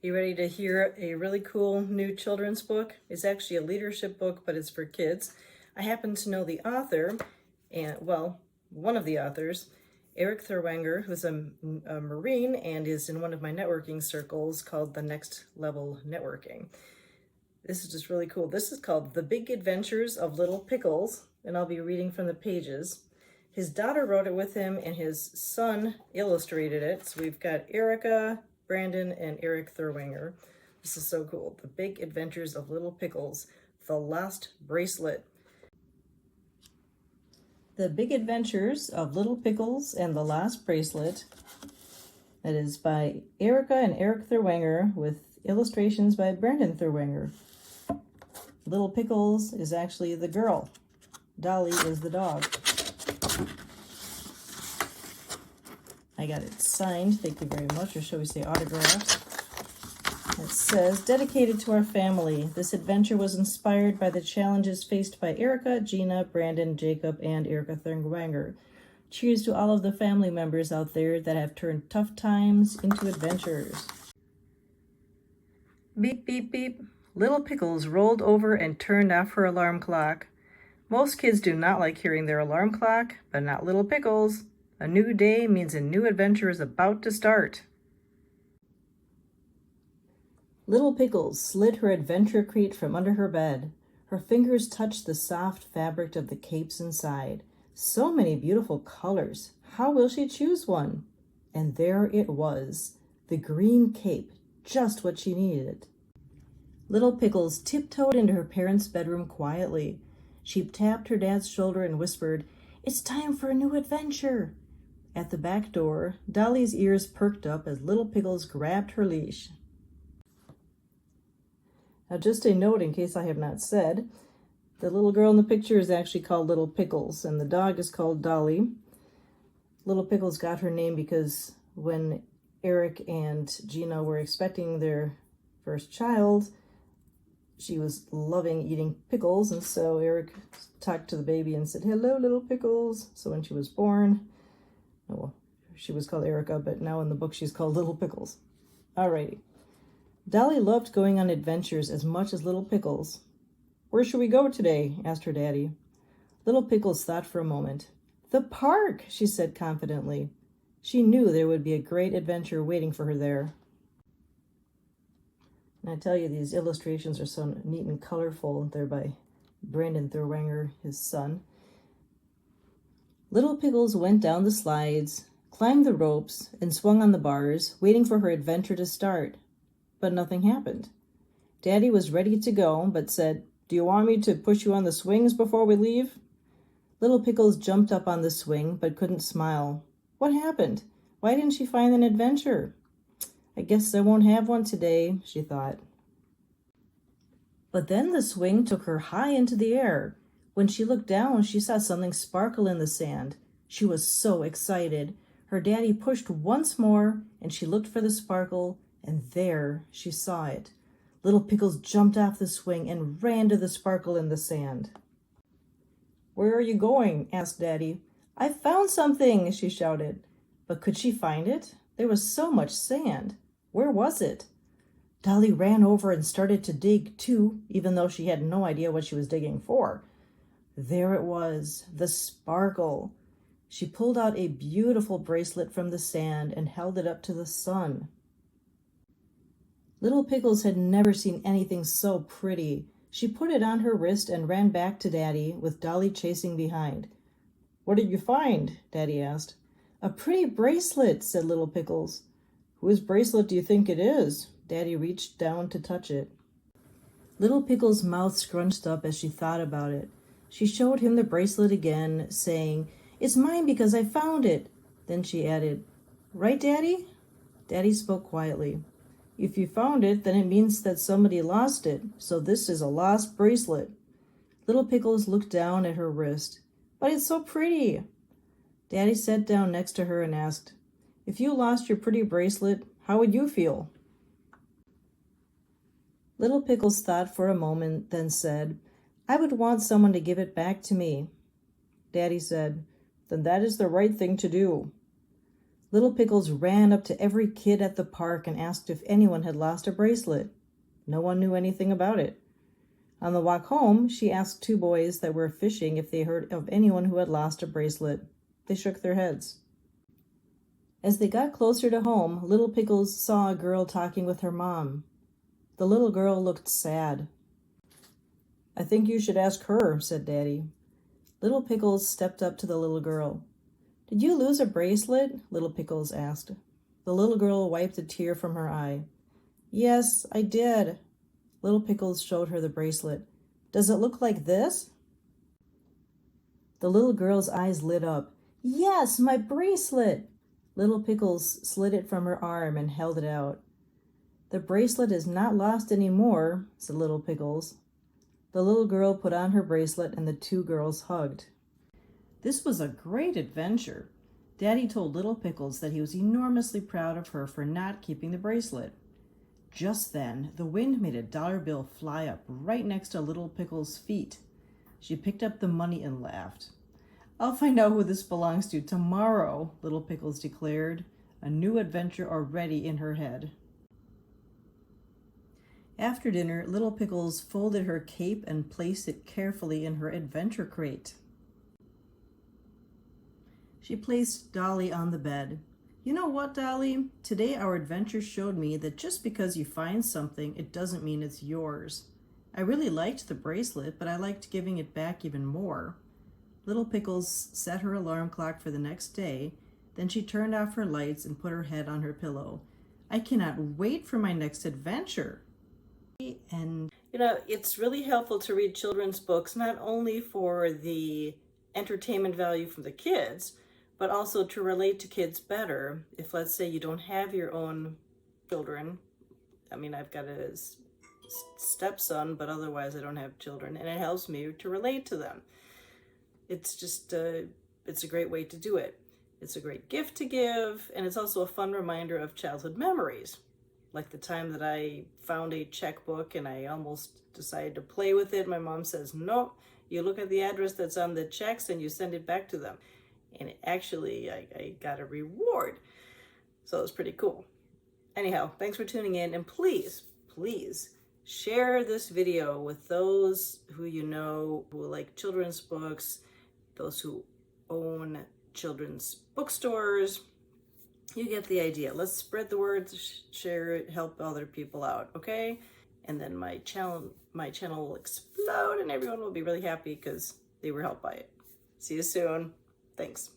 You ready to hear a really cool new children's book? It's actually a leadership book, but it's for kids. I happen to know the author, and well, one of the authors, Eric Thurwanger, who's a Marine and is in one of my networking circles called the Next Level Networking. This is just really cool. This is called The Big Adventures of Little Pickles, and I'll be reading from the pages. His daughter wrote it with him, and his son illustrated it. So we've got Erica, Brandon, and Eric Thurwanger. This is so cool. The Big Adventures of Little Pickles, The Lost Bracelet. The Big Adventures of Little Pickles and the Lost Bracelet. That is by Erica and Eric Thurwanger with illustrations by Brandon Thurwanger. Little Pickles is actually the girl. Dolly is the dog. I got it signed. Thank you very much. Or shall we say autographed? It says, dedicated to our family. This adventure was inspired by the challenges faced by Erica, Gina, Brandon, Jacob, and Erica Thurwanger. Cheers to all of the family members out there that have turned tough times into adventures. Beep, beep, beep. Little Pickles rolled over and turned off her alarm clock. Most kids do not like hearing their alarm clock, but not Little Pickles. A new day means a new adventure is about to start. Little Pickles slid her adventure crate from under her bed. Her fingers touched the soft fabric of the capes inside. So many beautiful colors. How will she choose one? And there it was, the green cape, just what she needed. Little Pickles tiptoed into her parents' bedroom quietly. She tapped her dad's shoulder and whispered, "It's time for a new adventure." At the back door, Dolly's ears perked up as Little Pickles grabbed her leash. Now, just a note in case I have not said, the little girl in the picture is actually called Little Pickles, and the dog is called Dolly. Little Pickles got her name because when Eric and Gina were expecting their first child, she was loving eating pickles, and so Eric talked to the baby and said, "Hello, Little Pickles." So when she was born, well, she was called Erica, but now in the book she's called Little Pickles. Alrighty. Dolly loved going on adventures as much as Little Pickles. "Where should we go today?" asked her daddy. Little Pickles thought for a moment. "The park," she said confidently. She knew there would be a great adventure waiting for her there. And I tell you, these illustrations are so neat and colorful. They're by Brandon Thurwanger, his son. Little Pickles went down the slides, climbed the ropes, and swung on the bars, waiting for her adventure to start. But nothing happened. Daddy was ready to go, but said, "Do you want me to push you on the swings before we leave?" Little Pickles jumped up on the swing, but couldn't smile. What happened? Why didn't she find an adventure? "I guess I won't have one today," she thought. But then the swing took her high into the air. When she looked down, she saw something sparkle in the sand. She was so excited. Her daddy pushed once more, and she looked for the sparkle, and there she saw it. Little Pickles jumped off the swing and ran to the sparkle in the sand. "Where are you going?" asked Daddy. "I found something," she shouted. But could she find it? There was so much sand. Where was it? Dolly ran over and started to dig too, even though she had no idea what she was digging for. There it was, the sparkle. She pulled out a beautiful bracelet from the sand and held it up to the sun. Little Pickles had never seen anything so pretty. She put it on her wrist and ran back to Daddy, with Dolly chasing behind. "What did you find?" Daddy asked. "A pretty bracelet," said Little Pickles. "Whose bracelet do you think it is?" Daddy reached down to touch it. Little Pickles' mouth scrunched up as she thought about it. She showed him the bracelet again, saying, "It's mine because I found it." Then she added, "Right, Daddy?" Daddy spoke quietly. "If you found it, then it means that somebody lost it, so this is a lost bracelet." Little Pickles looked down at her wrist. "But it's so pretty." Daddy sat down next to her and asked, "If you lost your pretty bracelet, how would you feel?" Little Pickles thought for a moment, then said, "I would want someone to give it back to me." Daddy said, "Then that is the right thing to do." Little Pickles ran up to every kid at the park and asked if anyone had lost a bracelet. No one knew anything about it. On the walk home, she asked two boys that were fishing if they heard of anyone who had lost a bracelet. They shook their heads. As they got closer to home, Little Pickles saw a girl talking with her mom. The little girl looked sad. "I think you should ask her," said Daddy. Little Pickles stepped up to the little girl. "Did you lose a bracelet?" Little Pickles asked. The little girl wiped a tear from her eye. "Yes, I did." Little Pickles showed her the bracelet. "Does it look like this?" The little girl's eyes lit up. "Yes, my bracelet!" Little Pickles slid it from her arm and held it out. "The bracelet is not lost anymore," said Little Pickles. The little girl put on her bracelet and the two girls hugged. This was a great adventure. Daddy told Little Pickles that he was enormously proud of her for not keeping the bracelet. Just then, the wind made a dollar bill fly up right next to Little Pickles' feet. She picked up the money and laughed. "I'll find out who this belongs to tomorrow," Little Pickles declared, a new adventure already in her head. After dinner, Little Pickles folded her cape and placed it carefully in her adventure crate. She placed Dolly on the bed. "You know what, Dolly? Today our adventure showed me that just because you find something, it doesn't mean it's yours. I really liked the bracelet, but I liked giving it back even more." Little Pickles set her alarm clock for the next day. Then she turned off her lights and put her head on her pillow. "I cannot wait for my next adventure." And it's really helpful to read children's books, not only for the entertainment value from the kids, but also to relate to kids better. If, let's say, you don't have your own children. I mean, I've got a stepson, but otherwise I don't have children, and it helps me to relate to them. It's just, it's a great way to do it. It's a great gift to give, and it's also a fun reminder of childhood memories. Like the time that I found a checkbook and I almost decided to play with it. My mom says, "No, you look at the address that's on the checks and you send it back to them." And actually, I got a reward. So it was pretty cool. Anyhow, thanks for tuning in, and please share this video with those who you know who like children's books, those who own children's bookstores. You get the idea. Let's spread the word, share it, help other people out, okay? And then my channel will explode and everyone will be really happy because they were helped by it. See you soon. Thanks.